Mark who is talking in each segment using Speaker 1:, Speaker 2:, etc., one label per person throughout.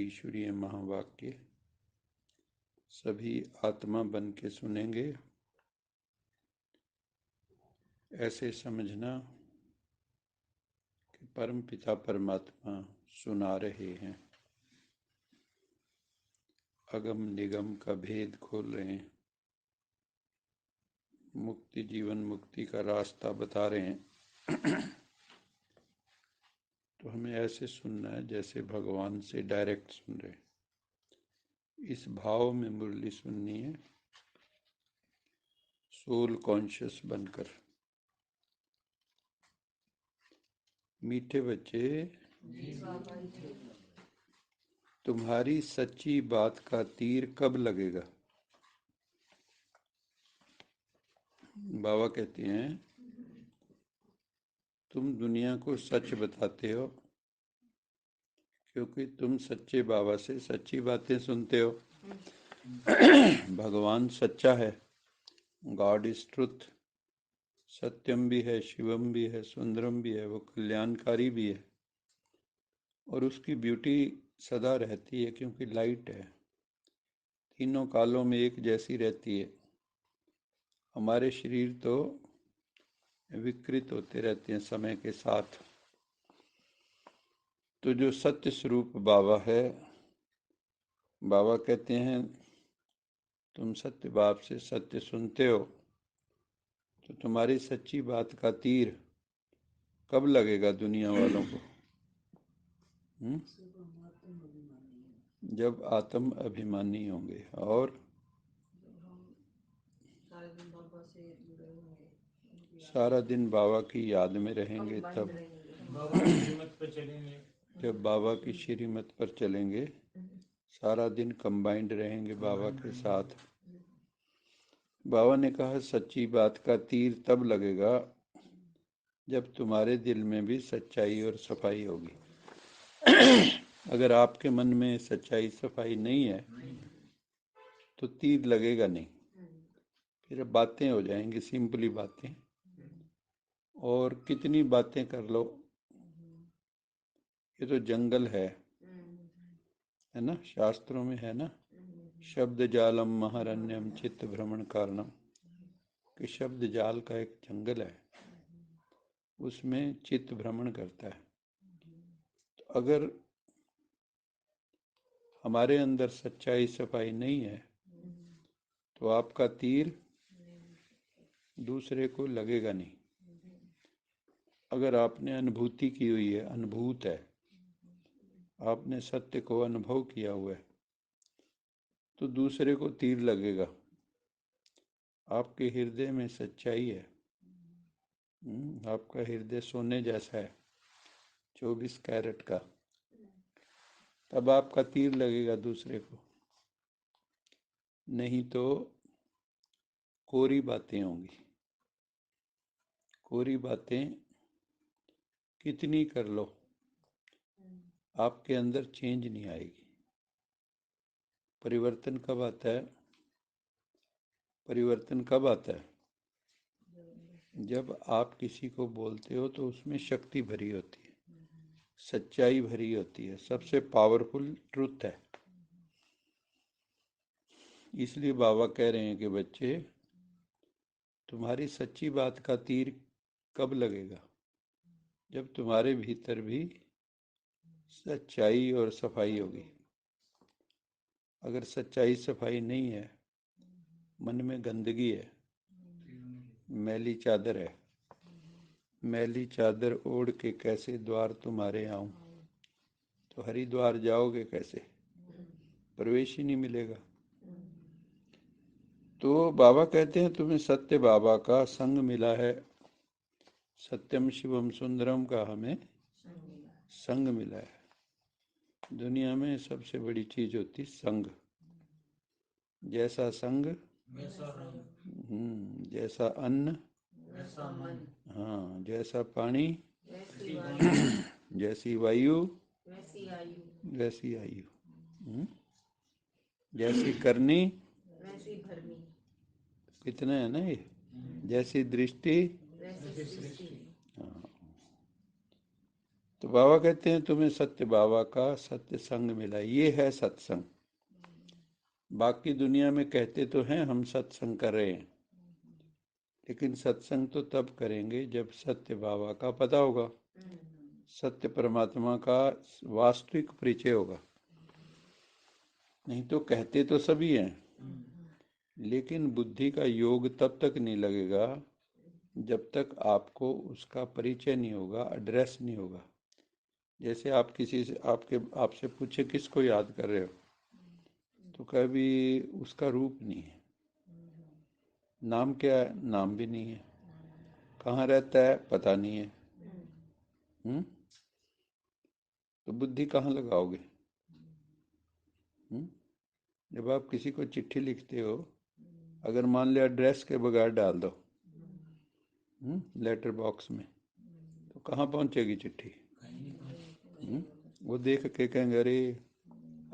Speaker 1: ईश्वरीय महावाक्य सभी आत्मा बन के सुनेंगे। ऐसे समझना कि परम पिता परमात्मा सुना रहे हैं, अगम निगम का भेद खोल रहे हैं, मुक्ति जीवन मुक्ति का रास्ता बता रहे हैं। तो हमें ऐसे सुनना है जैसे भगवान से डायरेक्ट सुन रहे हैं। इस भाव में मुरली सुननी है, सोल कॉन्शियस बनकर। मीठे बच्चे, तुम्हारी सच्ची बात का तीर कब लगेगा? बाबा कहते हैं तुम दुनिया को सच बताते हो क्योंकि तुम सच्चे बाबा से सच्ची बातें सुनते हो। भगवान सच्चा है, गॉड इज ट्रुथ। सत्यम भी है, शिवम भी है, सुंदरम भी है, वो कल्याणकारी भी है और उसकी ब्यूटी सदा रहती है क्योंकि लाइट है, तीनों कालों में एक जैसी रहती है। हमारे शरीर तो विकृत होते रहते हैं समय के साथ। तो जो सत्य स्वरूप बाबा है, बाबा कहते हैं तुम सत्य बाप से सत्य सुनते हो तो तुम्हारी सच्ची बात का तीर कब लगेगा दुनिया वालों को? जब आत्म अभिमानी होंगे और सारा दिन बाबा की याद में रहेंगे, तब जब बाबा की श्रीमत पर चलेंगे, सारा दिन कंबाइंड रहेंगे बाबा के साथ। बाबा ने कहा सच्ची बात का तीर तब लगेगा जब तुम्हारे दिल में भी सच्चाई और सफाई होगी। अगर आपके मन में सच्चाई सफाई नहीं है तो तीर लगेगा नहीं, फिर बातें हो जाएंगी सिंपली बातें, और कितनी बातें कर लो। ये तो जंगल है ना, शास्त्रों में है ना, शब्द जालम महारण्यम चित्त भ्रमण कारणम, कि शब्द जाल का एक जंगल है, उसमें चित्त भ्रमण करता है। तो अगर हमारे अंदर सच्चाई सफाई नहीं है तो आपका तीर दूसरे को लगेगा नहीं। अगर आपने अनुभूति की हुई है, अनुभूत है, आपने सत्य को अनुभव किया हुआ है, तो दूसरे को तीर लगेगा। आपके हृदय में सच्चाई है, आपका हृदय सोने जैसा है, 24 कैरेट का, तब आपका तीर लगेगा दूसरे को। नहीं तो कोरी बातें होंगी। कोरी बातें कितनी कर लो, आपके अंदर चेंज नहीं आएगी। परिवर्तन कब आता है? परिवर्तन कब आता है? जब आप किसी को बोलते हो तो उसमें शक्ति भरी होती है, सच्चाई भरी होती है, सबसे पावरफुल ट्रुथ है। इसलिए बाबा कह रहे हैं कि बच्चे, तुम्हारी सच्ची बात का तीर कब लगेगा? जब तुम्हारे भीतर भी सच्चाई और सफाई होगी। अगर सच्चाई सफाई नहीं है, मन में गंदगी है, मैली चादर है, मैली चादर ओढ़ के कैसे द्वार तुम्हारे आऊं? तो हरिद्वार जाओगे कैसे? प्रवेश ही नहीं मिलेगा। तो बाबा कहते हैं तुम्हें सत्य बाबा का संग मिला है, सत्यम शिवम सुंदरम का हमें संग मिला है। दुनिया में सबसे बड़ी चीज होती संग। जैसा संग जैसा अन्न, हाँ, जैसा पानी, जैसी वायु, वैसी आयु, जैसी करनी, कितना है ना ये, जैसी दृष्टि, हाँ। तो बाबा कहते हैं तुम्हें सत्य बाबा का सत्य संग मिला, ये है सत्संग। बाकी दुनिया में कहते तो हैं हम सत्संग कर रहे हैं, लेकिन सत्संग तो तब करेंगे जब सत्य बाबा का पता होगा, सत्य परमात्मा का वास्तविक परिचय होगा। नहीं तो कहते तो सभी हैं, लेकिन बुद्धि का योग तब तक नहीं लगेगा जब तक आपको उसका परिचय नहीं होगा, एड्रेस नहीं होगा। जैसे आप किसी से आपसे पूछे किसको याद कर रहे हो, तो कभी उसका रूप नहीं है, नाम क्या है, नाम भी नहीं है, कहाँ रहता है पता नहीं है। हम्म तो बुद्धि कहाँ लगाओगे? हम्म जब आप किसी को चिट्ठी लिखते हो, अगर मान लिया एड्रेस के बगैर डाल दो लेटर बॉक्स में, तो कहाँ पहुंचेगी चिट्ठी? हम्म? वो देख के कहेंगे अरे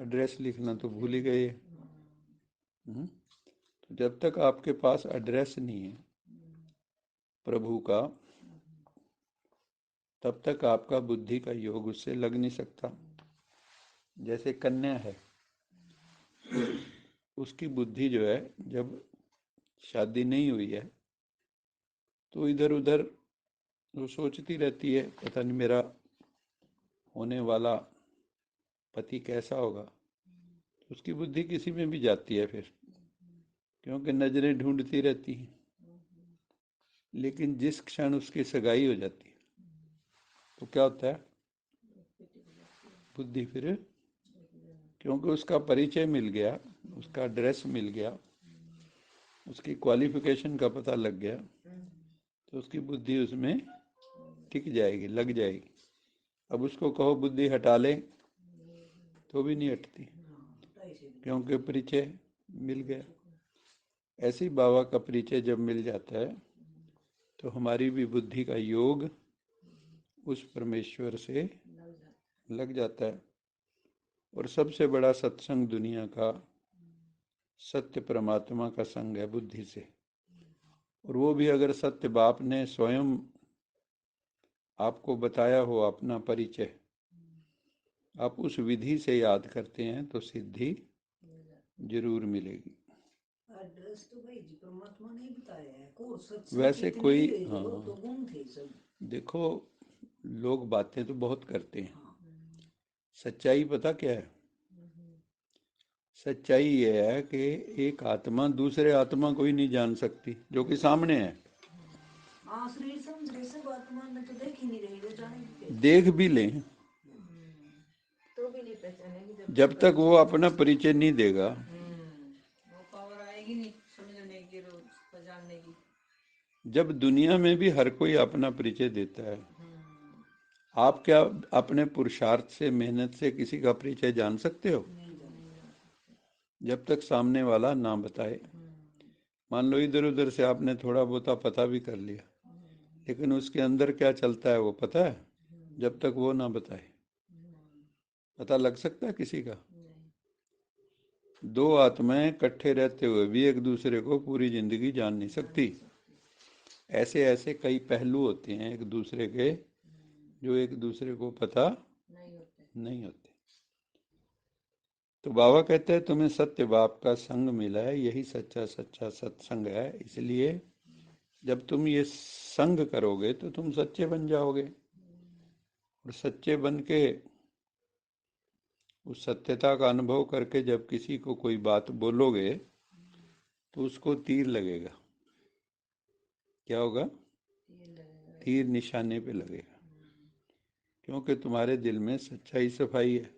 Speaker 1: एड्रेस लिखना तो भूल ही गए। तो जब तक आपके पास एड्रेस नहीं है प्रभु का, तब तक आपका बुद्धि का योग उससे लग नहीं सकता। जैसे कन्या है, उसकी बुद्धि जो है, जब शादी नहीं हुई है तो इधर उधर वो सोचती रहती है, पता नहीं मेरा होने वाला पति कैसा होगा। तो उसकी बुद्धि किसी में भी जाती है फिर, क्योंकि नजरें ढूंढती रहती हैं। लेकिन जिस क्षण उसकी सगाई हो जाती है तो क्या होता है? बुद्धि फिर, क्योंकि उसका परिचय मिल गया, उसका एड्रेस मिल गया, उसकी क्वालिफिकेशन का पता लग गया, तो उसकी बुद्धि उसमें टिक जाएगी, लग जाएगी। अब उसको कहो बुद्धि हटा ले तो भी नहीं हटती, क्योंकि परिचय मिल गया। ऐसे ही बाबा का परिचय जब मिल जाता है तो हमारी भी बुद्धि का योग उस परमेश्वर से लग जाता है। और सबसे बड़ा सत्संग दुनिया का सत्य परमात्मा का संग है बुद्धि से। और वो भी अगर सत्य बाप ने स्वयं आपको बताया हो अपना परिचय, आप उस विधि से याद करते हैं तो सिद्धि जरूर मिलेगी।
Speaker 2: एड्रेस तो भाई जी परमात्मा ने बताया है, को
Speaker 1: वैसे कोई, हाँ,
Speaker 2: तो गुम थे सब।
Speaker 1: देखो लोग बातें तो बहुत करते हैं, सच्चाई पता क्या है? सच्चाई ये है कि एक आत्मा दूसरे आत्मा को ही नहीं जान सकती जो कि सामने है।
Speaker 2: शरीर समझ रहे सब आत्मा में तो देख ही नहीं रही, वो जाने
Speaker 1: देख भी लें
Speaker 2: तो भी नहीं पहचानेगी
Speaker 1: जब तक वो अपना परिचय नहीं देगा।
Speaker 2: वो पावर आएगी नहीं समझने की, पहचानने की।
Speaker 1: जब दुनिया में भी हर कोई अपना परिचय देता है, आप क्या अपने पुरुषार्थ से, मेहनत से किसी का परिचय जान सकते हो? जब तक सामने वाला ना बताए। मान लो इधर उधर से आपने थोड़ा बहुत पता भी कर लिया, लेकिन उसके अंदर क्या चलता है वो पता है? जब तक वो ना बताए पता लग सकता है किसी का? दो आत्माएं इकट्ठे रहते हुए भी एक दूसरे को पूरी जिंदगी जान नहीं सकती। ऐसे ऐसे कई पहलू होते हैं एक दूसरे के, जो एक दूसरे को पता नहीं होते। तो बाबा कहते हैं तुम्हें सत्य बाप का संग मिला है, यही सच्चा सच्चा सत्संग है। इसलिए जब तुम ये संग करोगे तो तुम सच्चे बन जाओगे, और सच्चे बन के उस सत्यता का अनुभव करके जब किसी को कोई बात बोलोगे तो उसको तीर लगेगा। क्या होगा? तीर निशाने पे लगेगा, क्योंकि तुम्हारे दिल में सच्चाई सफाई है।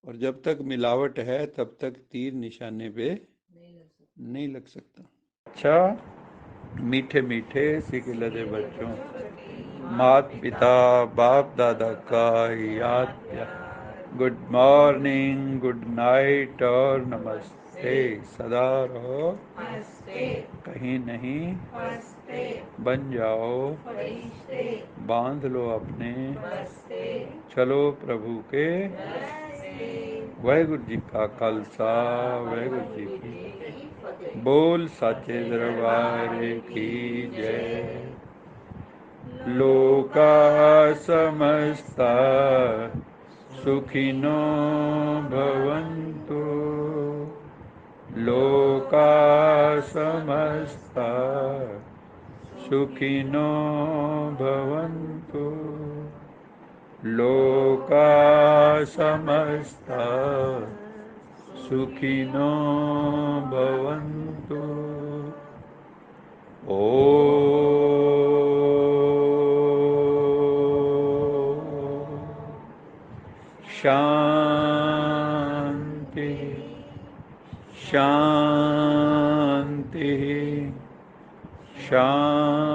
Speaker 1: और जब तक मिलावट है तब तक तीर निशाने पे नहीं लग सकता। अच्छा, मीठे मीठे सिकिलदे बच्चों, मात पिता बाप दादा का याद प्यार, गुड मॉर्निंग, गुड नाइट और नमस्ते। सदा रहो कहीं नहीं, बन जाओ, बांध लो अपने, चलो प्रभु के। वाहेगुरु जी का खालसा, वाहेगुरु जी की बोल, साचे दरबार की जय। लोका समस्ता सुखिनो भवन्तु। लोका समस्ता सुखिनो भवन्तु। लोका समस्ता सुखिनो भवन्तु। ओ शांति शांति शांति।